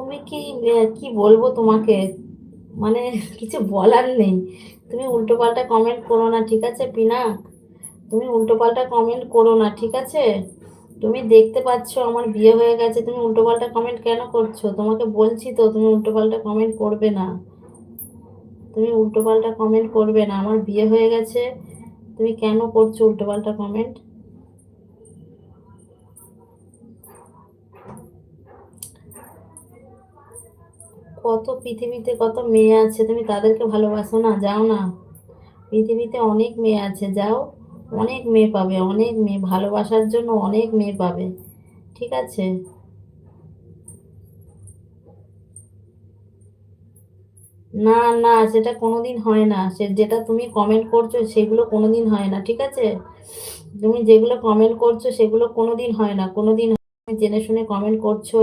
তুমি কি কি বলবো তোমাকে, মানে কিছু বলার নেই। তুমি উল্টোপাল্টা কমেন্ট করো না, ঠিক আছে পিনাক? তুমি উল্টোপাল্টা কমেন্ট করো না, ঠিক আছে? তুমি দেখতে পাচ্ছ আমার বিয়ে হয়ে গেছে, তুমি উল্টোপাল্টা কমেন্ট কেন করছো? তোমাকে বলছি তো তুমি উল্টোপাল্টা কমেন্ট করবে না। তুমি উল্টোপাল্টা কমেন্ট করবে না, আমার বিয়ে হয়ে গেছে। তুমি কেন করছো উল্টোপাল্টা কমেন্ট? কত পৃথিবীতে কত মেয়ে আছে, তুমি তাদেরকে ভালোবাসো না? যাও না, পৃথিবীতে অনেক মেয়ে আছে, যাও। অনেক মেয়ে পাবে, অনেক মেয়ে, ভালোবাসার জন্য অনেক মেয়ে পাবে, ঠিক আছে? না, না, সেটা কোনোদিন হয় না। সে যেটা তুমি কমেন্ট করছো সেগুলো কোনোদিন হয় না, ঠিক আছে? তুমি যেগুলো কমেন্ট করছো সেগুলো কোনোদিন হয় না, কোনোদিন। জেনে শুনে কমেন্ট করছো।